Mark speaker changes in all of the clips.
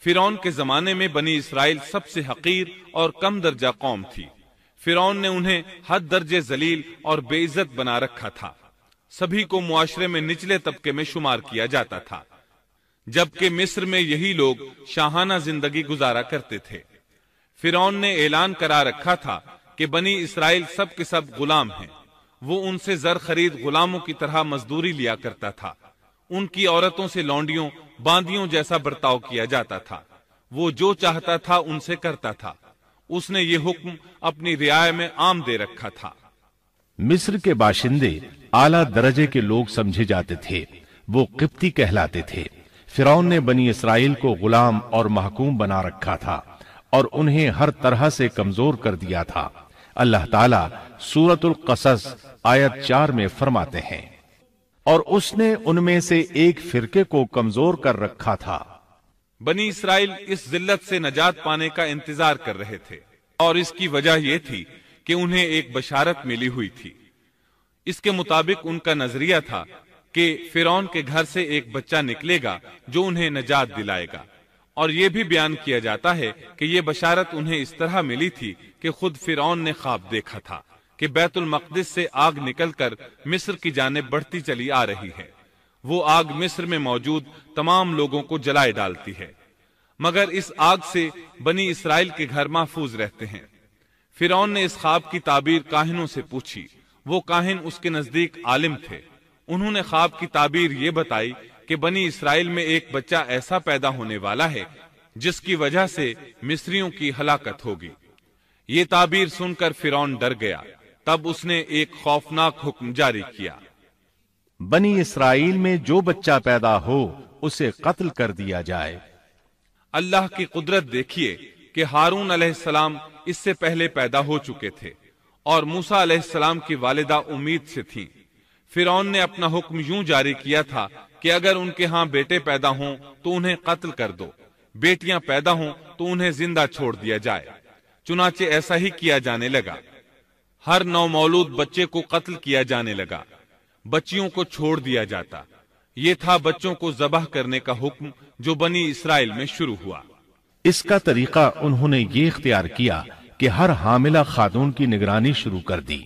Speaker 1: فرعون کے زمانے میں بنی اسرائیل سب سے حقیر اور کم درجہ قوم تھی۔ فرعون نے انہیں حد درجے ذلیل اور بے عزت بنا رکھا تھا۔ سبھی کو معاشرے میں نچلے طبقے میں شمار کیا جاتا تھا، جبکہ مصر میں یہی لوگ شاہانہ زندگی گزارا کرتے تھے۔ فرعون نے اعلان کرا رکھا تھا کہ بنی اسرائیل سب کے سب غلام ہیں۔ وہ ان سے زر خرید غلاموں کی طرح مزدوری لیا کرتا تھا۔ ان کی عورتوں سے لونڈیوں باندیوں جیسا برتاؤ کیا جاتا تھا۔ وہ جو چاہتا تھا ان سے کرتا تھا۔ اس نے یہ حکم اپنی رعایا میں عام دے رکھا تھا۔
Speaker 2: مصر کے باشندے اعلیٰ درجے کے لوگ سمجھے جاتے تھے، وہ قبطی کہلاتے تھے۔ فرعون نے بنی اسرائیل کو غلام اور محکوم بنا رکھا تھا اور انہیں ہر طرح سے کمزور کر دیا تھا۔ اللہ تعالیٰ سورۃ القصص آیت 4 میں فرماتے ہیں، اور اس نے ان میں سے ایک فرقے کو کمزور کر رکھا تھا۔
Speaker 1: بنی اسرائیل اس ذلت سے نجات پانے کا انتظار کر رہے تھے، اور اس کی وجہ یہ تھی کہ انہیں ایک بشارت ملی ہوئی تھی۔ اس کے مطابق ان کا نظریہ تھا کہ فرعون کے گھر سے ایک بچہ نکلے گا جو انہیں نجات دلائے گا، اور یہ بھی بیان کیا جاتا ہے کہ یہ بشارت انہیں اس طرح ملی تھی کہ خود فرعون نے خواب دیکھا تھا کہ بیت المقدس سے آگ نکل کر مصر کی جانب بڑھتی چلی آ رہی ہے۔ وہ آگ مصر میں موجود تمام لوگوں کو جلائے ڈالتی ہے، مگر اس آگ سے بنی اسرائیل کے گھر محفوظ رہتے ہیں۔ فرعون نے اس خواب کی تعبیر کاہنوں سے پوچھی۔ وہ کاہن اس کے نزدیک عالم تھے۔ انہوں نے خواب کی تعبیر یہ بتائی کہ بنی اسرائیل میں ایک بچہ ایسا پیدا ہونے والا ہے جس کی وجہ سے مصریوں کی ہلاکت ہوگی۔ یہ تعبیر سن کر فرعون ڈر گیا۔ تب اس نے ایک خوفناک حکم جاری کیا،
Speaker 2: بنی اسرائیل میں جو بچہ پیدا ہو اسے قتل کر دیا جائے۔
Speaker 1: اللہ کی قدرت دیکھیے کہ ہارون علیہ السلام اس سے پہلے پیدا ہو چکے تھے اور موسیٰ علیہ السلام کی والدہ امید سے تھیں۔ فرعون نے اپنا حکم یوں جاری کیا تھا کہ اگر ان کے ہاں بیٹے پیدا ہوں تو انہیں قتل کر دو، بیٹیاں پیدا ہوں تو انہیں زندہ چھوڑ دیا جائے۔ چنانچہ ایسا ہی کیا جانے لگا۔ ہر نو مولود بچے کو قتل کیا جانے لگا، بچیوں کو چھوڑ دیا جاتا۔ یہ تھا بچوں کو ذبح کرنے کا حکم جو بنی اسرائیل میں شروع ہوا۔
Speaker 2: اس کا طریقہ انہوں نے یہ اختیار کیا کہ ہر حاملہ خاتون کی نگرانی شروع کر دی۔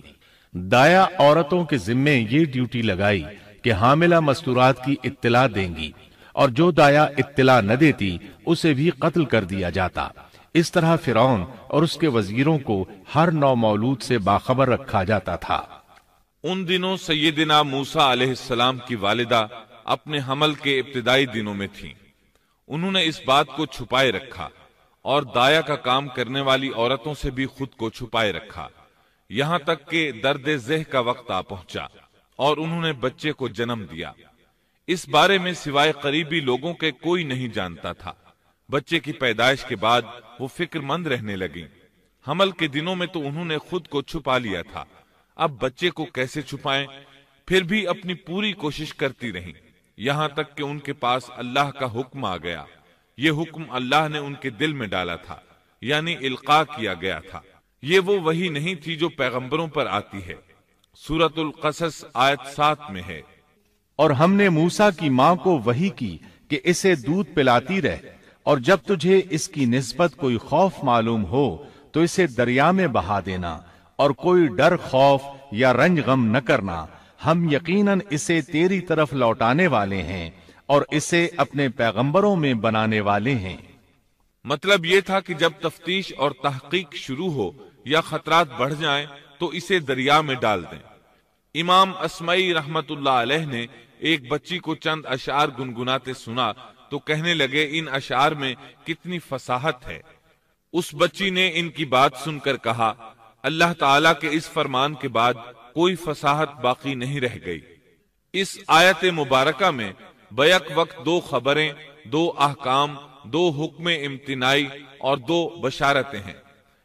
Speaker 2: دایا عورتوں کے ذمے یہ ڈیوٹی لگائی کہ حاملہ مستورات کی اطلاع دیں گی، اور جو دایا اطلاع نہ دیتی اسے بھی قتل کر دیا جاتا۔ اس طرح فرعون اور اس کے وزیروں کو ہر نو مولود سے باخبر رکھا جاتا تھا۔
Speaker 1: ان دنوں سیدنا موسیٰ علیہ السلام کی والدہ اپنے حمل کے ابتدائی دنوں میں تھیں۔ انہوں نے اس بات کو چھپائے رکھا اور دایا کا کام کرنے والی عورتوں سے بھی خود کو چھپائے رکھا، یہاں تک کہ درد ذہ کا وقت آ پہنچا اور انہوں نے بچے کو جنم دیا۔ اس بارے میں سوائے قریبی لوگوں کے کوئی نہیں جانتا تھا۔ بچے کی پیدائش کے بعد وہ فکر مند رہنے لگیں۔ حمل کے دنوں میں تو انہوں نے خود کو چھپا لیا تھا، اب بچے کو کیسے چھپائیں؟ پھر بھی اپنی پوری کوشش کرتی رہیں، یہاں تک کہ ان کے پاس اللہ کا حکم آ گیا۔ یہ حکم اللہ نے ان کے دل میں ڈالا تھا، یعنی القاء کیا گیا تھا۔ یہ وہ وحی نہیں تھی جو پیغمبروں پر آتی ہے۔ سورۃ القصص آیت 7 میں ہے،
Speaker 2: اور ہم نے موسیٰ کی ماں کو وحی کی کہ اسے دودھ پلاتی رہ، اور جب تجھے اس کی نسبت کوئی خوف معلوم ہو تو اسے دریا میں بہا دینا، اور کوئی ڈر خوف یا رنج غم نہ کرنا، ہم یقیناً اسے تیری طرف لوٹانے والے ہیں اور اسے اپنے پیغمبروں میں بنانے والے ہیں۔
Speaker 1: مطلب یہ تھا کہ جب تفتیش اور تحقیق شروع ہو یا خطرات بڑھ جائیں تو اسے دریا میں ڈال دیں۔ امام اسمعی رحمت اللہ علیہ نے ایک بچی کو چند اشعار گنگناتے سنا تو کہنے لگے ان اشعار میں کتنی فصاحت ہے۔ اس بچی نے ان کی بات سن کر کہا، اللہ تعالیٰ کے اس فرمان کے بعد کوئی فصاحت باقی نہیں رہ گئی۔ اس آیت مبارکہ میں بیک وقت دو خبریں، دو احکام، دو حکم امتناعی اور دو بشارتیں ہیں،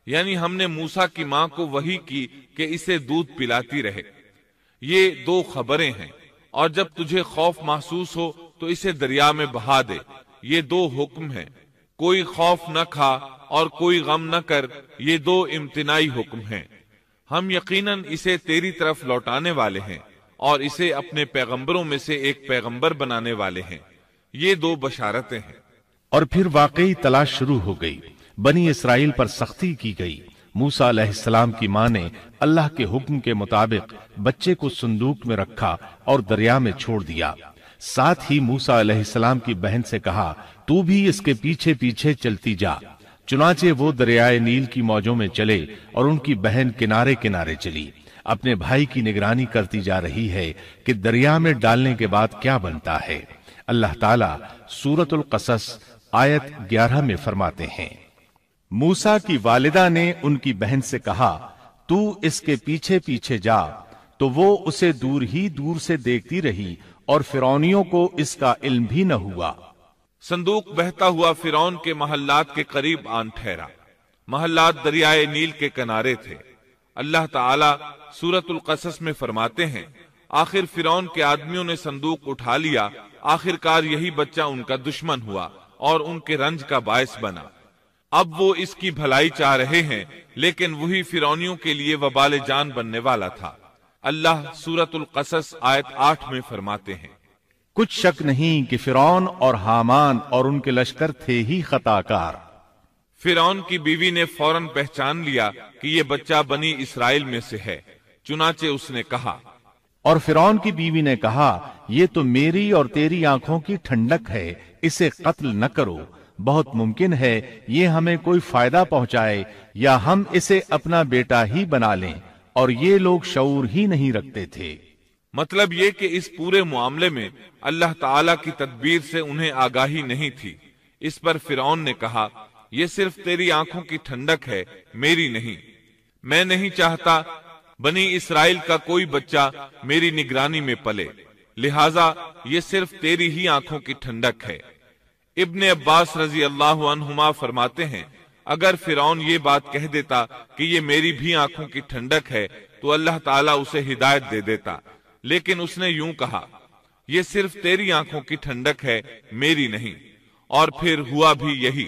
Speaker 1: یعنی ہم نے موسیٰ کی ماں کو وحی کی کہ اسے دودھ پلاتی رہے، یہ دو خبریں ہیں، اور جب تجھے خوف محسوس ہو تو اسے دریا میں بہا دے، یہ دو حکم ہیں۔ کوئی خوف نہ کھا اور کوئی غم نہ کر، یہ دو امتناعی حکم ہیں۔ ہم یقیناً اسے تیری طرف لوٹانے والے ہیں اور اسے اپنے پیغمبروں میں سے ایک پیغمبر بنانے والے ہیں، یہ دو بشارتیں ہیں۔
Speaker 2: اور پھر واقعی تلاش شروع ہو گئی، بنی اسرائیل پر سختی کی گئی۔ موسیٰ علیہ السلام کی ماں نے اللہ کے حکم کے مطابق بچے کو صندوق میں رکھا اور دریا میں چھوڑ دیا۔ ساتھ ہی موسیٰ علیہ السلام کی بہن سے کہا، تو بھی اس کے پیچھے پیچھے چلتی جا۔ چنانچہ وہ دریائے نیل کی موجوں میں چلے اور ان کی بہن کنارے کنارے چلی، اپنے بھائی کی نگرانی کرتی جا رہی ہے کہ دریا میں ڈالنے کے بعد کیا بنتا ہے۔ اللہ تعالیٰ سورۃ القصص آیت 11 میں فرماتے ہیں، موسیٰ کی والدہ نے ان کی بہن سے کہا، تو اس کے پیچھے پیچھے جا، تو وہ اسے دور ہی دور سے دیکھتی رہی اور فرعونیوں کو اس کا علم بھی نہ ہوا۔
Speaker 1: صندوق بہتا ہوا فرعون کے محلات کے قریب آن ٹھہرا۔ محلات دریائے نیل کے کنارے تھے۔ اللہ تعالیٰ سورۃ القصص میں فرماتے ہیں، آخر فرعون کے آدمیوں نے صندوق اٹھا لیا، آخرکار یہی بچہ ان کا دشمن ہوا اور ان کے رنج کا باعث بنا۔ اب وہ اس کی بھلائی چاہ رہے ہیں، لیکن وہی فرعونیوں کے لیے وبال جان بننے والا تھا۔ اللہ سورۃ القصص آیت 8 میں فرماتے ہیں،
Speaker 2: کچھ شک نہیں کہ فرعون اور حامان اور ان کے لشکر تھے ہی خطا کار۔
Speaker 1: فرعون کی بیوی نے فوراً پہچان لیا کہ یہ بچہ بنی اسرائیل میں سے ہے، چنانچہ اس نے کہا،
Speaker 2: اور فرعون کی بیوی نے کہا، یہ تو میری اور تیری آنکھوں کی ٹھنڈک ہے، اسے قتل نہ کرو، بہت ممکن ہے یہ ہمیں کوئی فائدہ پہنچائے یا ہم اسے اپنا بیٹا ہی بنا لیں، اور یہ لوگ شعور ہی نہیں رکھتے تھے۔
Speaker 1: مطلب یہ کہ اس پورے معاملے میں اللہ تعالی کی تدبیر سے انہیں آگاہی نہیں تھی۔ اس پر فرعون نے کہا، یہ صرف تیری آنکھوں کی ٹھنڈک ہے، میری نہیں۔ میں نہیں چاہتا بنی اسرائیل کا کوئی بچہ میری نگرانی میں پلے، لہذا یہ صرف تیری ہی آنکھوں کی ٹھنڈک ہے۔ ابن عباس رضی اللہ عنہما فرماتے ہیں، اگر فرعون یہ بات کہہ دیتا کہ یہ میری بھی آنکھوں کی ٹھنڈک ہے تو اللہ تعالیٰ اسے ہدایت دے دیتا، لیکن اس نے یوں کہا، یہ صرف تیری آنکھوں کی ٹھنڈک ہے، میری نہیں۔ اور پھر ہوا بھی یہی۔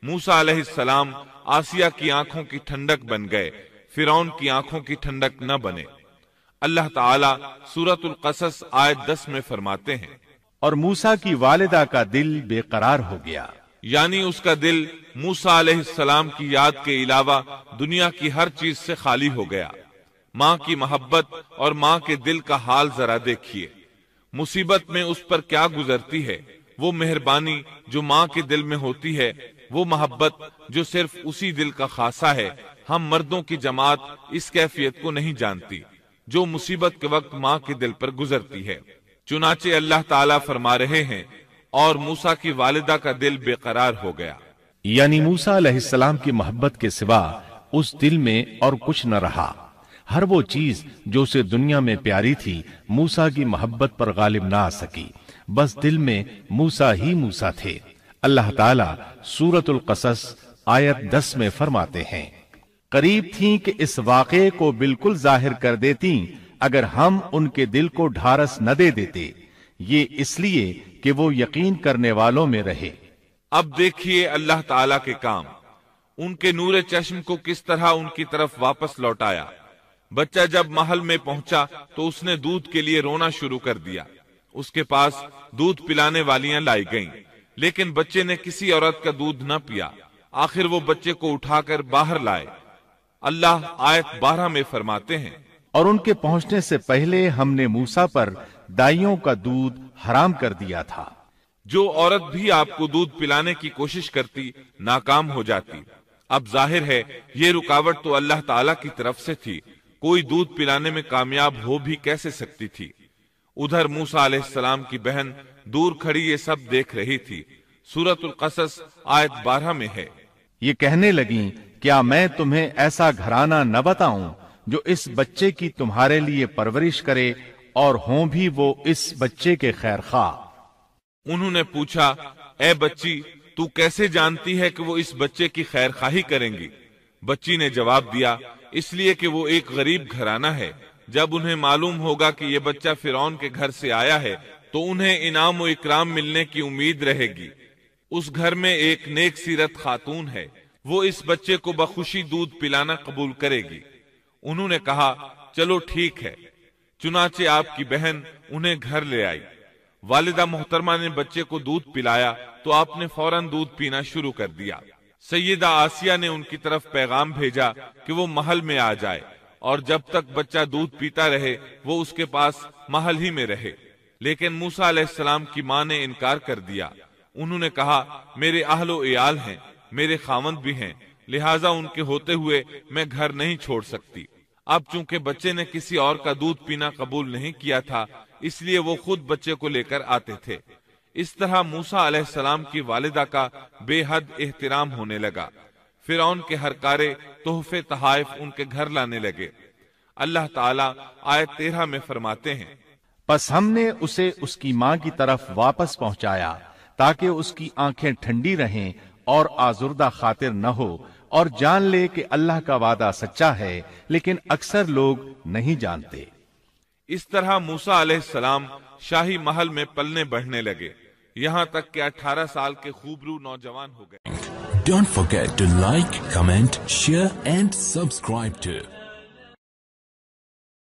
Speaker 1: موسیٰ علیہ السلام آسیہ کی آنکھوں کی ٹھنڈک بن گئے، فرعون کی آنکھوں کی ٹھنڈک نہ بنے۔ اللہ تعالیٰ سورۃ القصص آیت 10 میں فرماتے ہیں،
Speaker 2: اور موسیٰ کی والدہ کا دل بے قرار ہو گیا،
Speaker 1: یعنی اس کا دل موسیٰ علیہ السلام کی یاد کے علاوہ دنیا کی ہر چیز سے خالی ہو گیا۔ ماں کی محبت اور ماں کے دل کا حال ذرا دیکھیے، مصیبت میں اس پر کیا گزرتی ہے۔ وہ مہربانی جو ماں کے دل میں ہوتی ہے، وہ محبت جو صرف اسی دل کا خاصہ ہے، ہم مردوں کی جماعت اس کیفیت کو نہیں جانتی جو مصیبت کے وقت ماں کے دل پر گزرتی ہے۔ چنانچہ اللہ تعالیٰ فرما رہے ہیں، اور موسیٰ کی والدہ کا دل بے قرار ہو گیا،
Speaker 2: یعنی موسیٰ علیہ السلام کی محبت کے سوا اس دل میں اور کچھ نہ رہا۔ ہر وہ چیز جو اسے دنیا میں پیاری تھی موسیٰ کی محبت پر غالب نہ آ سکی، بس دل میں موسیٰ ہی موسیٰ تھے۔ اللہ تعالیٰ سورۃ القصص آیت 10 میں فرماتے ہیں، قریب تھیں کہ اس واقعے کو بالکل ظاہر کر دیتی اگر ہم ان کے دل کو ڈھارس نہ دے دیتے، یہ اس لیے کہ وہ یقین کرنے والوں میں رہے۔
Speaker 1: اب دیکھیے اللہ تعالیٰ کے کام، ان کے نور چشم کو کس طرح ان کی طرف واپس لوٹایا۔ بچہ جب محل میں پہنچا تو اس نے دودھ کے لیے رونا شروع کر دیا۔ اس کے پاس دودھ پلانے والیاں لائی گئیں، لیکن بچے نے کسی عورت کا دودھ نہ پیا۔ آخر وہ بچے کو اٹھا کر باہر لائے۔ اللہ آیت 12 میں فرماتے ہیں،
Speaker 2: اور ان کے پہنچنے سے پہلے ہم نے موسیٰ پر دائیوں کا دودھ حرام کر دیا تھا۔
Speaker 1: جو عورت بھی آپ کو دودھ پلانے کی کوشش کرتی ناکام ہو جاتی۔ اب ظاہر ہے یہ رکاوٹ تو اللہ تعالیٰ کی طرف سے تھی، کوئی دودھ پلانے میں کامیاب ہو بھی کیسے سکتی تھی۔ ادھر موسیٰ علیہ السلام کی بہن دور کھڑی یہ سب دیکھ رہی تھی۔ سورۃ القصص آیت 12 میں ہے،
Speaker 2: یہ کہنے لگیں، کیا میں تمہیں ایسا گھرانہ نہ بتاؤں جو اس بچے کی تمہارے لیے پرورش کرے اور ہوں بھی وہ اس بچے کے خیر خواہ۔
Speaker 1: انہوں نے پوچھا، اے بچی، تو کیسے جانتی ہے کہ وہ اس بچے کی خیر خواہی کریں گی؟ بچی نے جواب دیا، اس لیے کہ وہ ایک غریب گھرانہ ہے۔ جب انہیں معلوم ہوگا کہ یہ بچہ فرعون کے گھر سے آیا ہے تو انہیں انعام و اکرام ملنے کی امید رہے گی۔ اس گھر میں ایک نیک سیرت خاتون ہے، وہ اس بچے کو بخوشی دودھ پلانا قبول کرے گی۔ انہوں نے کہا، چلو ٹھیک ہے۔ چنانچہ آپ کی بہن انہیں گھر لے آئی۔ والدہ محترمہ نے بچے کو دودھ پلایا تو آپ نے فوراً دودھ پینا شروع کر دیا۔ سیدہ آسیہ نے ان کی طرف پیغام بھیجا کہ وہ محل میں آ جائے اور جب تک بچہ دودھ پیتا رہے وہ اس کے پاس محل ہی میں رہے، لیکن موسیٰ علیہ السلام کی ماں نے انکار کر دیا۔ انہوں نے کہا میرے اہل و عیال ہیں، میرے خاوند بھی ہیں، لہٰذا ان کے ہوتے ہوئے میں گھر نہیں چھوڑ سکتی۔ اب چونکہ بچے نے کسی اور کا دودھ پینا قبول نہیں کیا تھا اس لیے وہ خود بچے کو لے کر آتے تھے۔ اس طرح موسیٰ علیہ السلام کی والدہ کا بے حد احترام ہونے لگا۔ فرعون کے ہر کارے تحفے تحائف ان کے گھر لانے لگے۔ اللہ تعالیٰ آیت 13 میں فرماتے ہیں،
Speaker 2: پس ہم نے اسے اس کی ماں کی طرف واپس پہنچایا تاکہ اس کی آنکھیں ٹھنڈی رہیں اور آزردہ خاطر نہ ہو، اور جان لے کہ اللہ کا وعدہ سچا ہے، لیکن اکثر لوگ نہیں جانتے۔
Speaker 1: اس طرح موسیٰ علیہ السلام شاہی محل میں پلنے بڑھنے لگے، یہاں تک کہ 18 سال کے خوبرو نوجوان ہو گئے۔
Speaker 3: Don't forget to like, comment, share and subscribe to